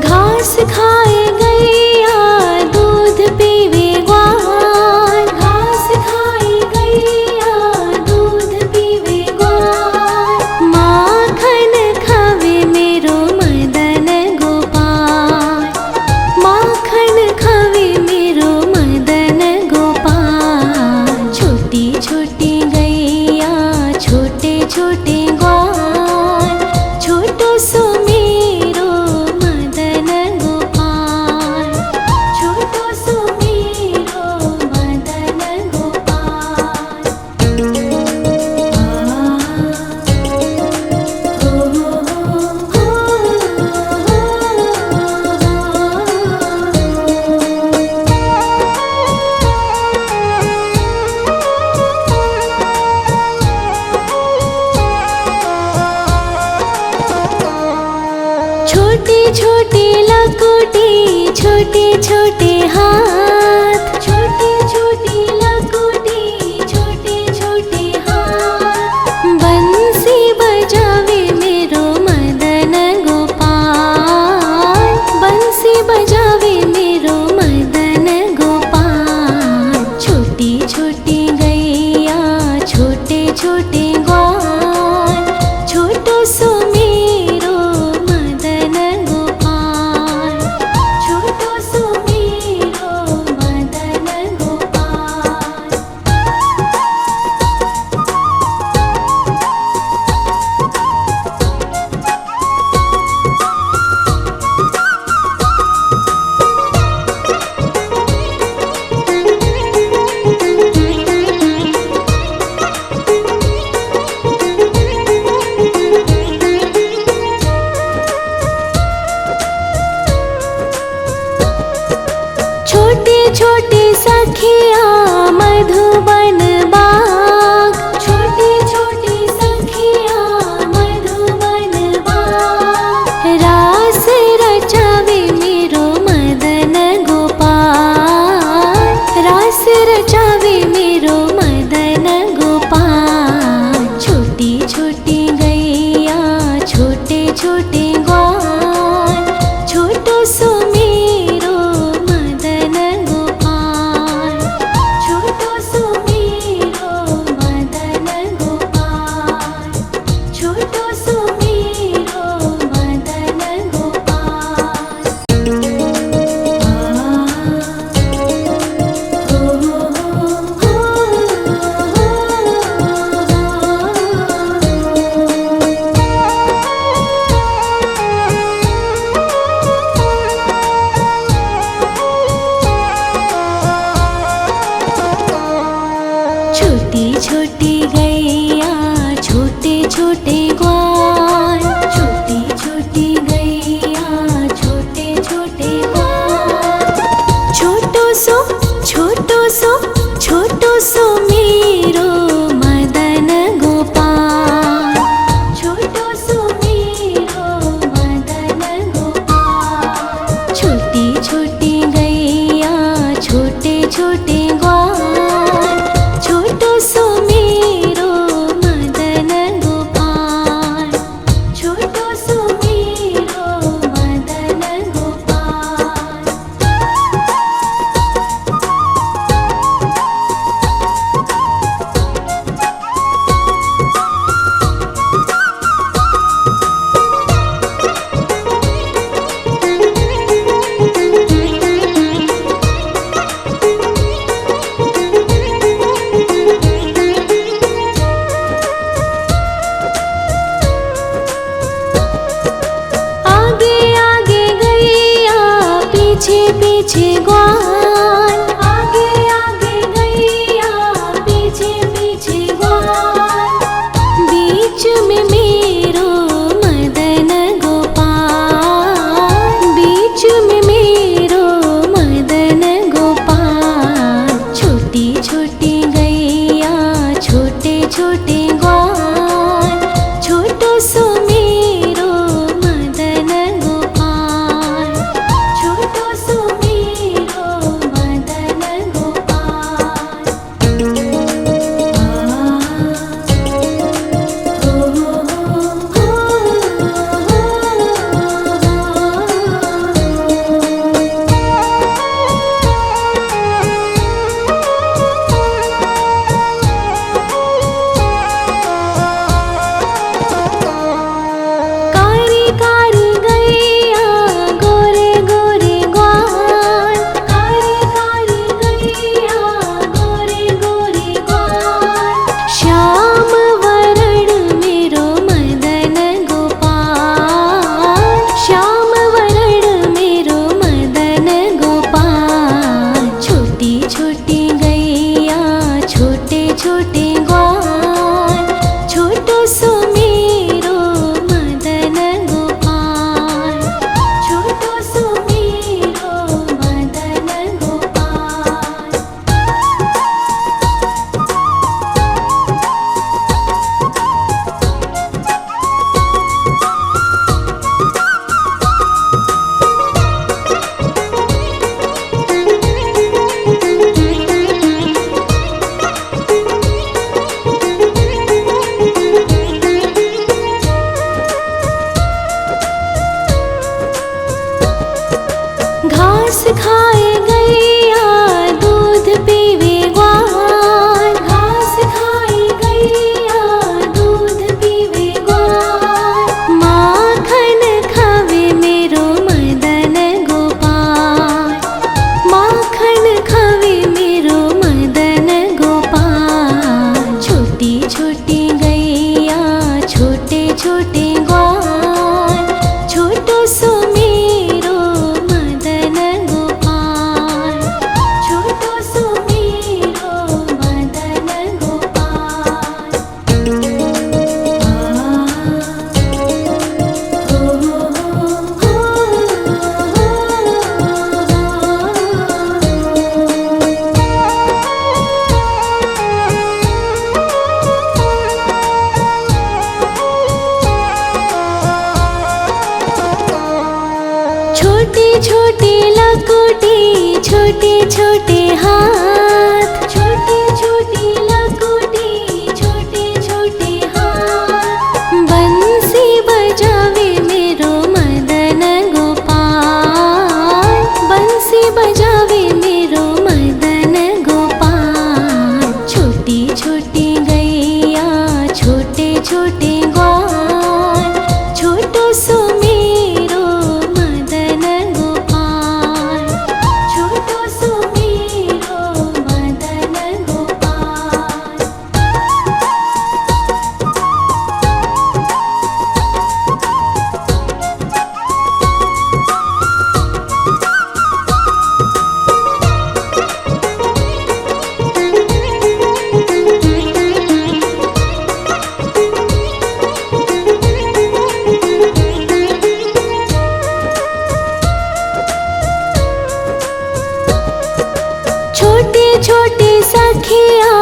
घास खाए गैया दूध पीवे ग्वाल, घास खाए गैया दूध पीवे ग्वाल। माखन खावे मेरो मदन गोपाल, माखन खावे मेरो मदन गोपाल। छोटी छोटी गैया छोटे छोटे ग्वाल, छोटो सो मेरो मदन गोपाल, छोटो सो मेरो मदन गोपाल। छोटी छोटी लकोटी छोटे छोटे हाथ, छोटी छोटी लकोटी छोटे छोटे हाथ। बंसी बजावे मेरो मदन गोपाल, बंसी बजावे मेरो मदन गोपाल। छोटी छोटी गैया छोटे छोटे ग्वाल, छोटो सो मेरो मदन गोपाल, छोटो सो मेरो मदन गोपाल। छोटे छोटे सखिया मधुबन बाग, छोटे छोटे सखिया मधुबन बाग। रास रचावे मेरो मदन गोपाल, रास रचावे मेरो मदन गोपाल। छोटी छोटी गैया छोटे छोटे ग्वाल, छोटो सो मेरो मदन गोपाल, छोटो सो मेरो मदन गोपाल, छोटो सो मेरो मदन गोपाल। छोटी छोटी गैया छोटे छोटे ग्वाल, छोटी छोटी गैया छोटे छोटे ग्वाल। छोटो सो छोटो सो छोटो सो मेरो मदन गोपाल, छोटो सो मेरो मदन गोपाल। छोटी छोटी गैया छोटे छोटे ग्वाल, छोटो सो मेरो मदन गोपाल, छोटो सो मेरो मदन गोपाल। आगे आगे गैया पीछे पीछे ग्वाल, आगे आगे गैया पीछे पीछे ग्वाल। बीच में मेरो मदन गोपाल, बीच में मेरो मदन गोपाल। छोटी छोटी गैया छोटे छोटे ग्वाल, छोटो सो मेरो मदन गोपाल, छोटो सो मेरो घास खाए गैया दूध पीवे ग्वाल, घास खाए गैया दूध पीवे ग्वाल, माखन खावे मेरो मदन गोपाल, माखन खावे मेरो मदन गोपाल। छोटी छोटी गैया छोटे छोटे ग्वाल, छोटो सो मेरो मदन गोपाल, छोटो सो मेरो मदन गोपाल। छोटे छोटे लकोटी छोटे छोटे हाथ, छोटे छोटे लकोटी छोटे छोटे हाथ, बंसी बजावे मेरो मदन गोपाल, बंसी बजावे मेरो मदन गोपाल। छोटी छोटी गैया छोटे छोटे ग्वाल, छोटो सो मेरो मदन गोपाल, छोटो सो मेरो मदन गोपाल। छोटे छोटे सखिया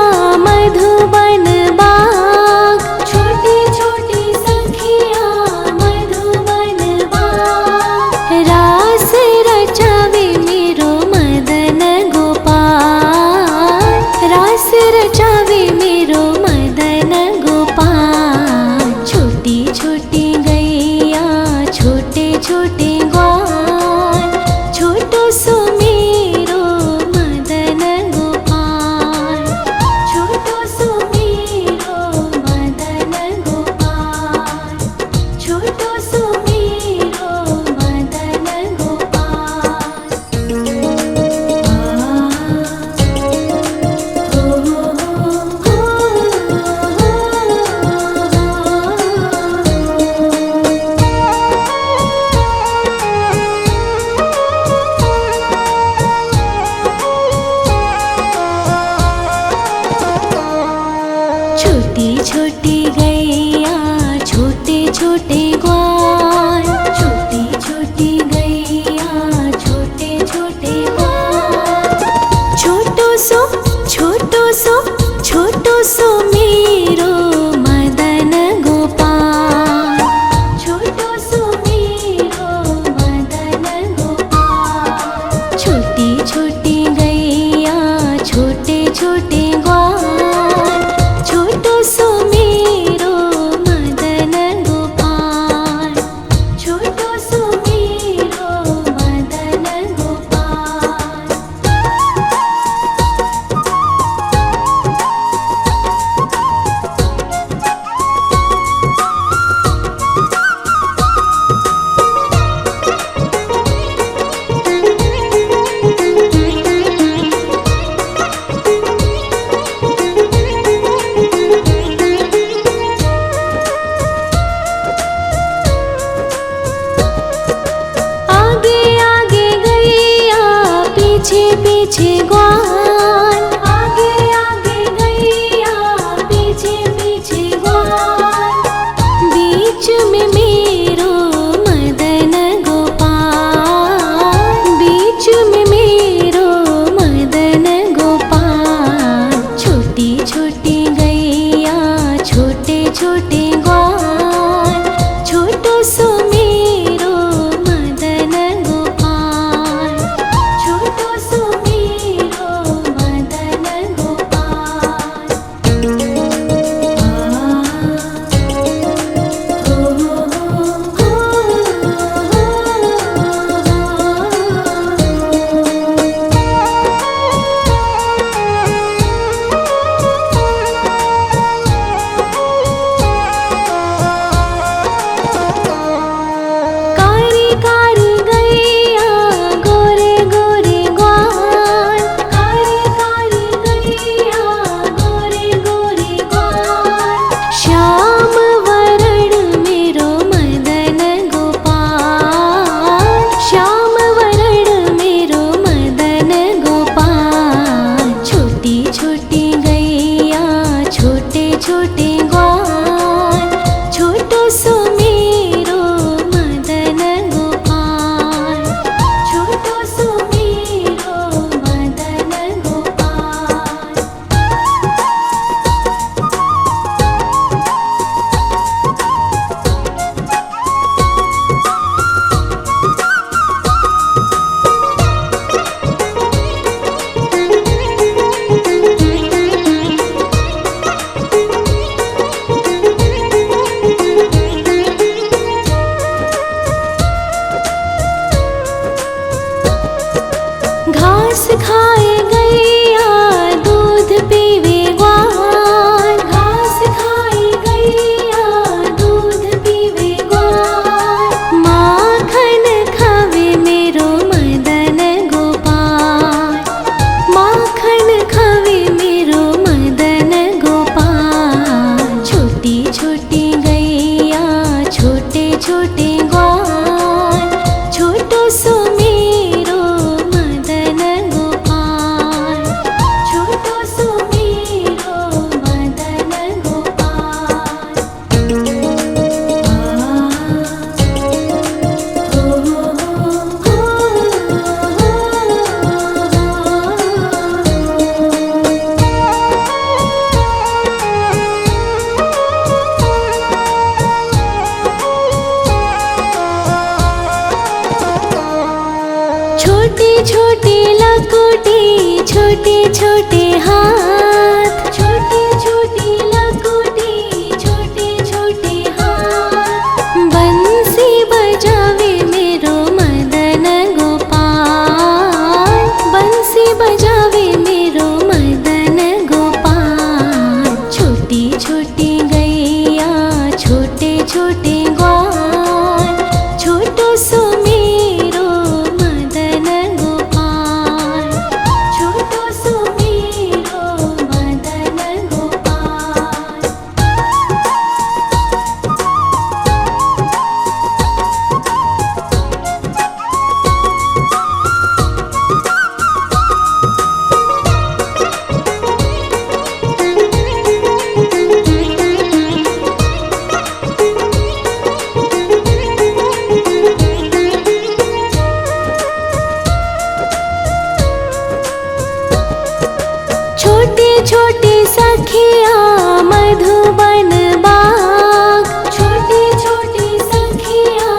मधुबन बाग, छोटे छोटे सखिया मधुबन बाग, रास रचावे मेरो मदन गोपाल, रास रचावे मेरो मदन गोपाल। छोटी छोटी गैया छोटे छोटे ग्वाल, छोटो सो मेरो मदन गोपाल, छोटो सो मेरो मदन गोपाल, छोटो सो मेरो मदन गोपाल। छोटी छोटी गैया छोटे छोटे ग्वाल, छोटी छोटी गैया छोटे छोटे ग्वाल, छोटो सो छोटो सो छोटो सो मेरो मदन गोपाल, छोटो सो मेरो मदन गोपाल। छोटी छोटी गैया छोटे छोटे ग्वाल, छोटो सो मेरो मदन गोपाल, छोटो सो मेरो मदन गोपाल। आगे आगे गैया पीछे पीछे ग्वाल, आगे आगे गैया पीछे पीछे ग्वाल, बीच में मेरो मदन गोपाल, बीच में मेरो मदन गोपाल। छोटी छोटी गैया छोटे छोटे ग्वाल, छोटो सो मेरो मदन गोपाल, छोटो सो मेरो छोटे छोटे लकोटे छोटे छोटे हाथ, छोटे छोटे लकोटे छोटे छोटे हाथ। बंसी बजावे मेरो मदन गोपाल, बंसी बजावे मेरो मदन गोपाल। छोटी छोटी गैया छोटे छोटे ग्वाल, छोटो सो मेरो मदन गोपाल, छोटो सो मेरो मदन गोपाल। छोटे छोटे सखिया मधुबन बाग, छोटे छोटे सखिया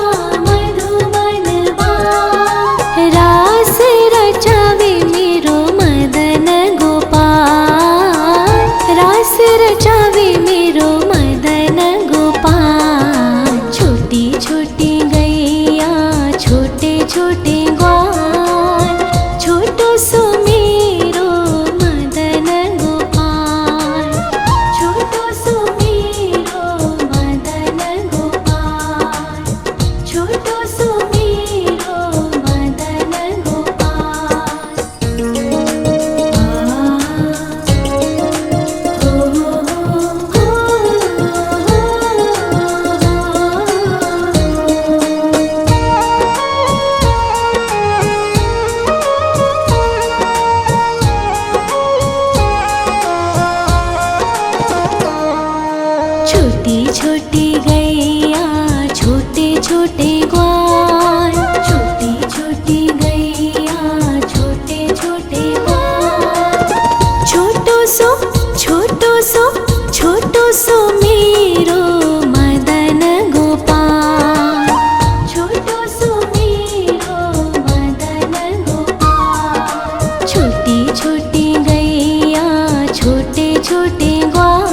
मधुबन बाग। रास रचावे मेरो मदन गोपाल, रास रचावे मेरो मदन गोपाल। छोटी छोटी गैया छोटे छोटे ग्वाल, छोटो सो मेरो मदन गोपाल, छोटो सो मेरो मदन गोपाल, छोटो सो मेरो मदन गोपाल। छोटी छोटी गैया छोटे छोटे ग्वाल, छोटी छोटी गैया छोटे छोटे ग्वाल। छोटो सो छोटो सो छोटो सो मेरो मदन गोपाल, छोटो सो मेरो मदन गोपाल। छोटी छोटी गैया छोटे छोटे ग्वाल,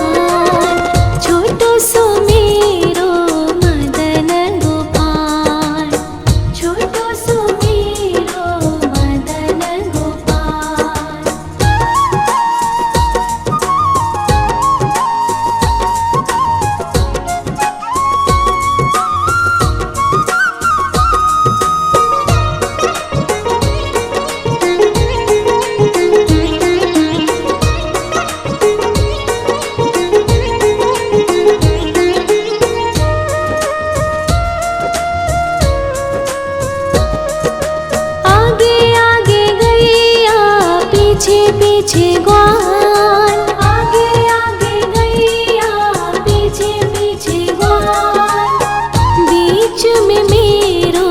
छोटो सो मेरो मदन गोपाल, छोटो सो मेरो मदन गोपाल। आगे आगे गैया पीछे पीछे ग्वाल, आगे आगे गैया पीछे पीछे ग्वाल। बीच में मेरो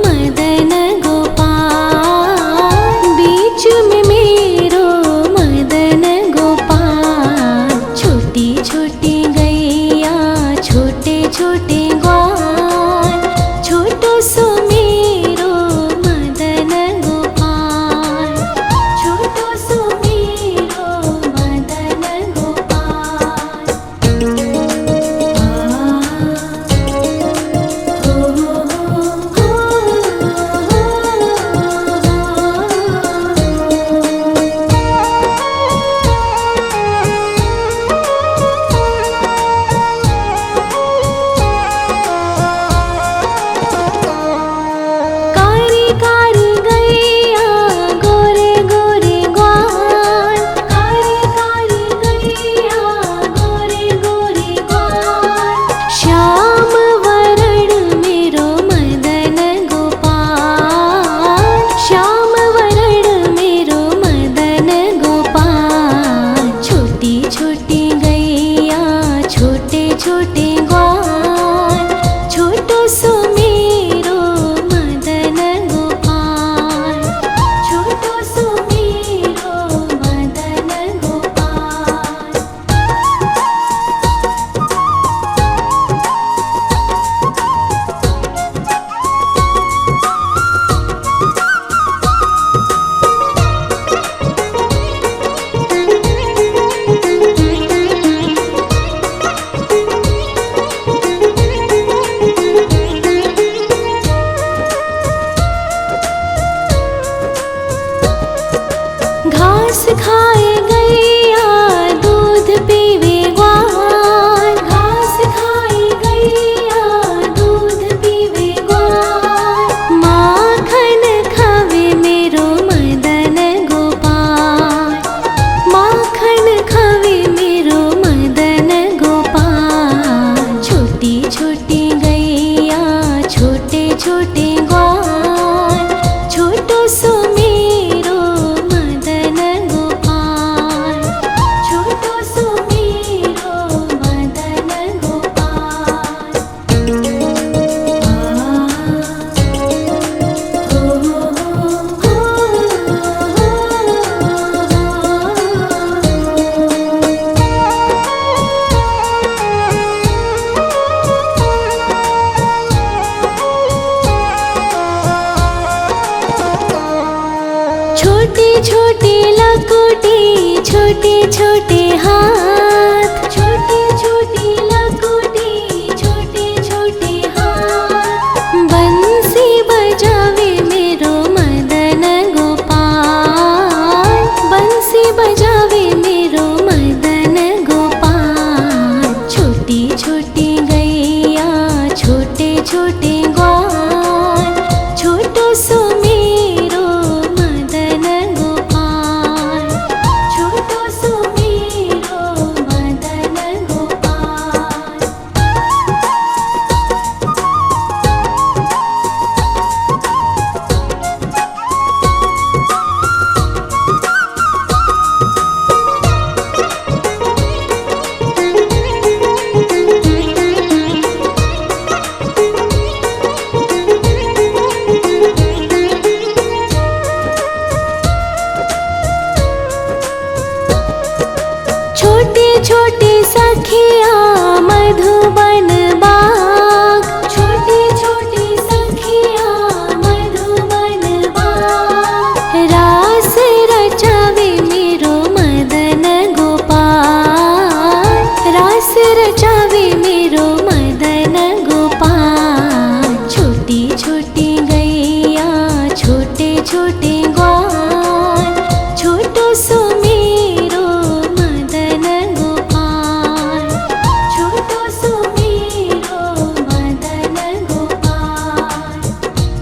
मदन गोपाल, बीच में मेरो मदन गोपाल। छोटी छोटी गैया छोटे छोटे ग्वाल, छोटो सो मेरो मदन गोपाल, छोटो सो मेरो छोटी लकुटी छोटे छोटे हाथ, छोटी छोटी लकुटी छोटे छोटे हाथ। बंसी बजावे मेरो मदन गोपाल, बंसी बजावे मेरो मदन गोपाल। छोटी छोटी गैया छोटे छोटे ग्वाल, छोटो सो मेरो मदन गोपाल, छोटो सो मेरो मदन गोपाल। छोटे छोटे सखिया मधुबन बाग, छोटे छोटे सखिया मधुबन बाग। रास रचावे मेरो मदन गोपाल, रास रचावे मेरो मदन गोपाल। छोटी छोटी गैया छोटे छोटे ग्वाल, छोटो सो मेरो मदन गोपाल, छोटो सो मेरो मदन गोपाल,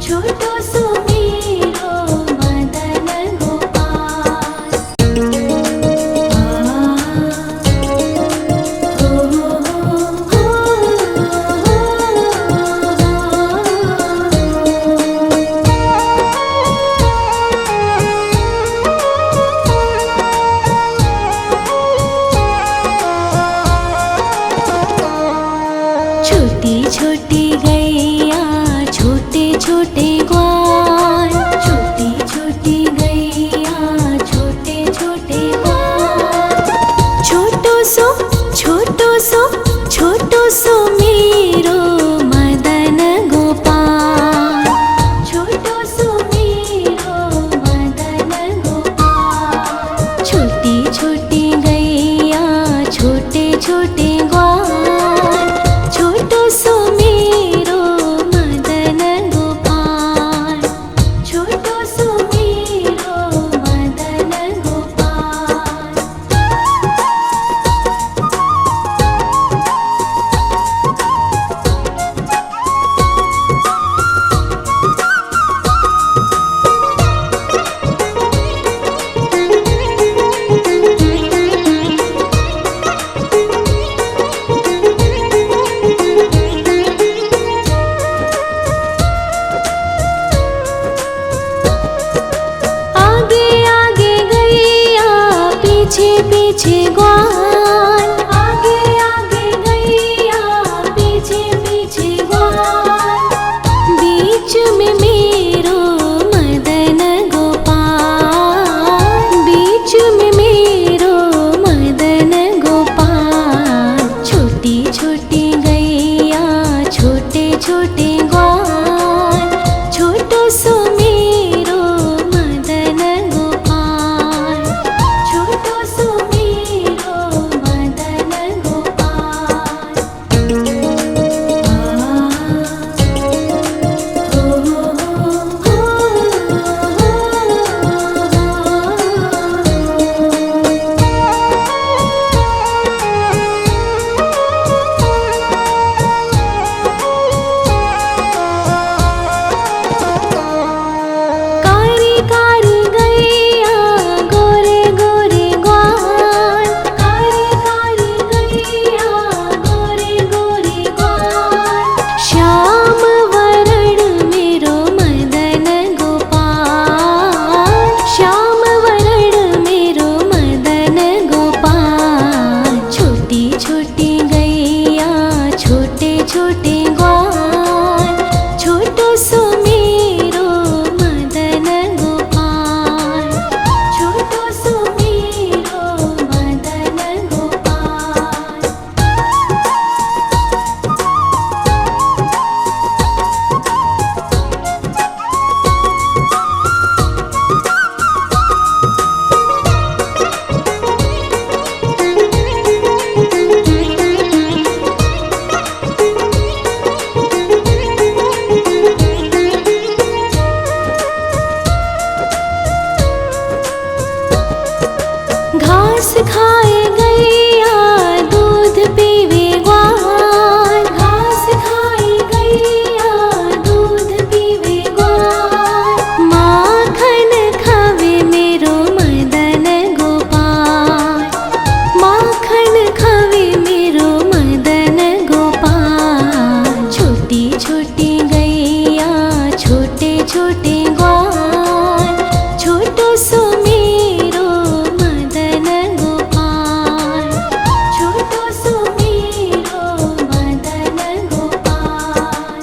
छोटो सो मेरो मदन गोपाल। छोटी छोटी गैया छोटे छोटे ग्वाल, छोटी छोटी गैया छोटे छोटे ग्वाल। छोटो सो छोटो सो छोटो सो मेरो मदन गोपाल, छोटो सो मेरो मदन गोपाल। छोटी छोटी गैया छोटे छोटे ग्वाल, छोटो सो मेरो मदन गोपाल, छोटो सो मेरो मदन गोपाल। आगे आगे गैया पीछे पीछे ग्वाल, आगे आगे गैया पीछे पीछे ग्वाल। बीच में मेरो मदन गोपाल, बीच में मेरो मदन गोपाल। छोटी छोटी गैया छोटे छोटे ग्वाल, छोटो सो मेरो मदन गोपाल, छोटो सो मेरो खाए गैया दूध पीवे ग्वाल, घास खाए गैया दूध पीवे ग्वाल, माखन खावे मेरो मदन गोपाल, माखन खावे मेरो मदन गोपाल। छोटी छोटी गैया छोटे छोटे ग्वाल, छोटो सो मेरो मदन गोपाल, छोटो सो मेरो मदन गोपाल।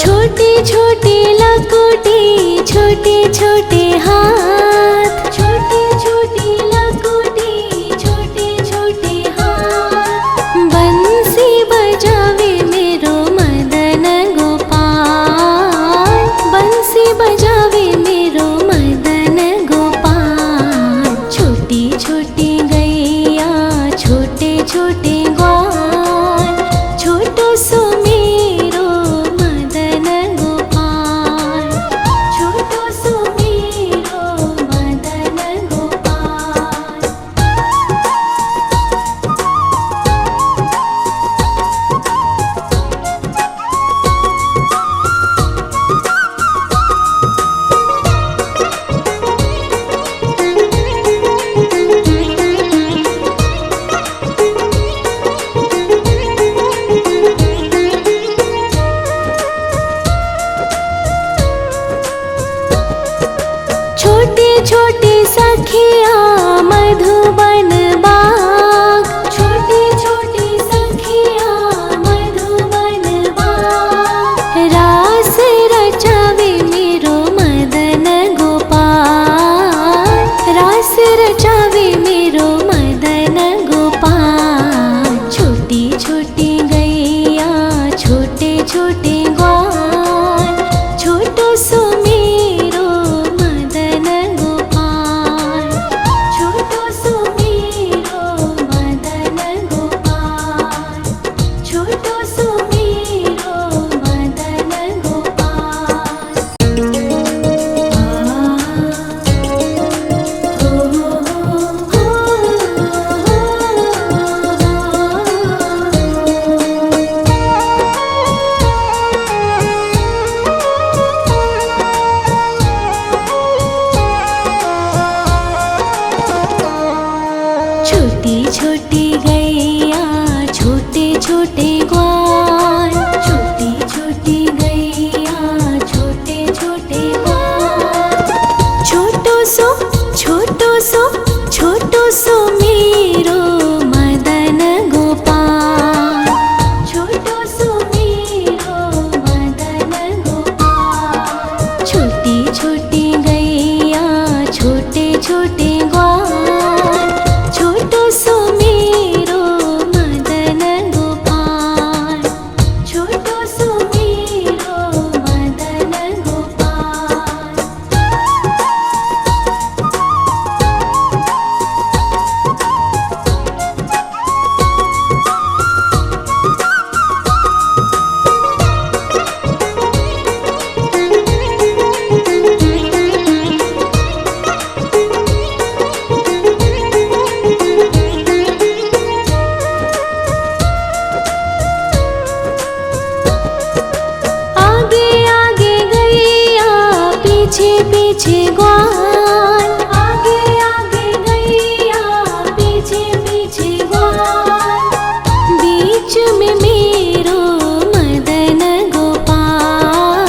छोटी छोटी लकुटी छोटे छोटे हाथ, छोटी छोटी लकुटी छोटे छोटे हाथ, बंसी बजावे मेरो मदन गोपाल, बंसी बजावे मेरो मदन गोपाल। छोटी छोटी गैया छोटे छोटे ग्वाल, छोटो सो मेरो मदन गोपाल, छोटो सो मेरो मदन गोपाल। छोटे छोटे सखिया मधुबन बाग, छोटे छोटे सखिया मधुबन बाग, रास रचावे मेरो मदन गोपाल, रास रचावे मेरो मदन गोपाल। छोटी छोटी गैया छोटे छोटे ग्वाल, छोटो सो मेरो मदन गोपाल, छोटो सो मेरो मदन गोपाल, छोटो सो मेरो मदन गोपाल। छोटी छोटी गैया छोटे छोटे ग्वाल, छोटी छोटी गैया छोटे छोटे ग्वाल, छोटो सो छोटो सो छोटो सो मेरो मदन गोपाल, छोटो सो मेरो मदन गोपाल। छोटी छोटी गैया छोटे छोटे ग्वाल, छोटो सो मेरो मदन गोपाल, छोटो सो मेरो मदन गोपाल। आगे आगे गैया पीछे पीछे ग्वाल, आगे आगे गैया पीछे पीछे ग्वाल, बीच में मेरो मदन गोपाल,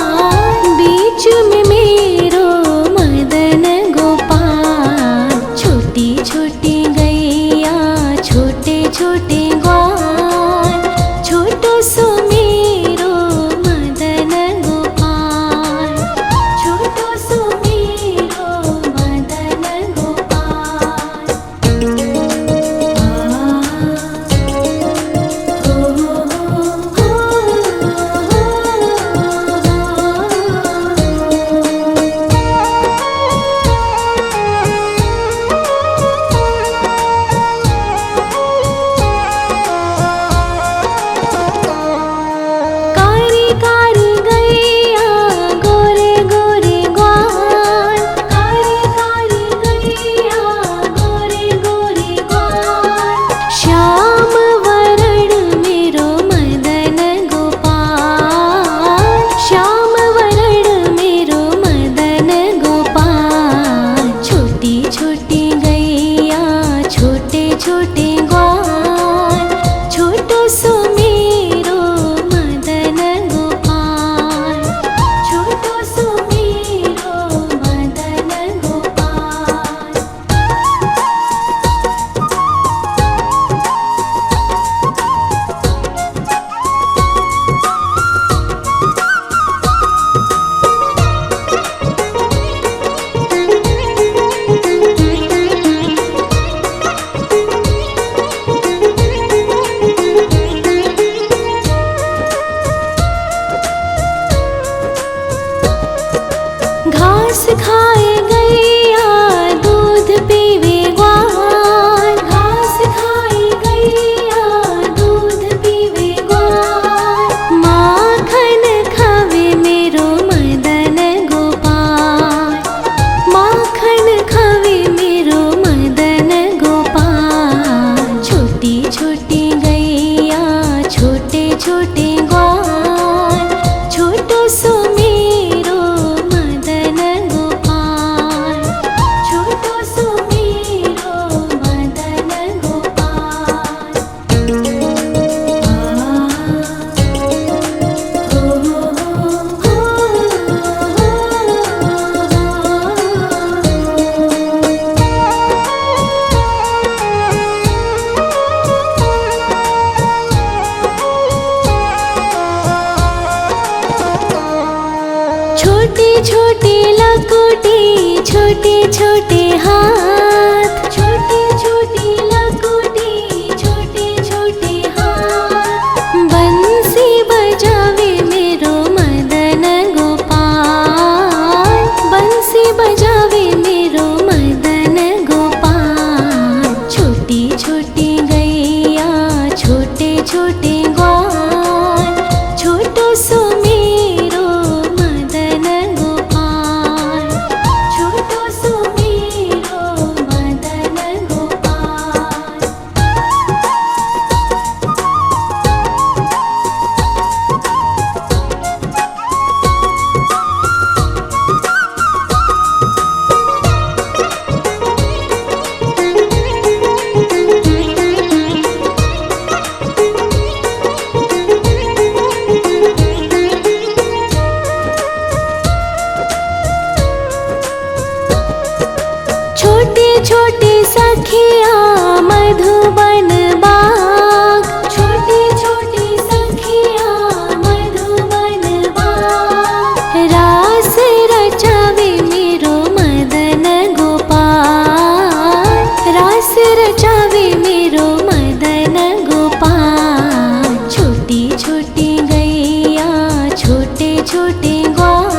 बीच में मेरो मदन गोपाल। छोटी छोटी गैया छोटे छोटे ग्वाल, छोटो सो मेरो मदन गोपाल, छोटो सो मेरो छोटी लकोटी, छोटे छोटे हाथ, छोटी छोटी लकोटी, छोटे छोटे हाथ। बंसी बजावे मेरो मदन गोपाल, बंसी बजावे मेरो मदन गोपाल। छोटी छोटी गैया, छोटे छोटे ग्वाल, छोटो सो मेरो मदन गोपाल, छोटो सो मेरो मदन गोपाल। छोटे छोटे सखिया मधुबन बाग, छोटे छोटे सखिया मधुबन बाग। रास रचावे मेरो मदन गोपाल, रास रचावे मेरो मदन गोपाल। छोटी छोटी गैया, छोटे छोटे ग्वाल,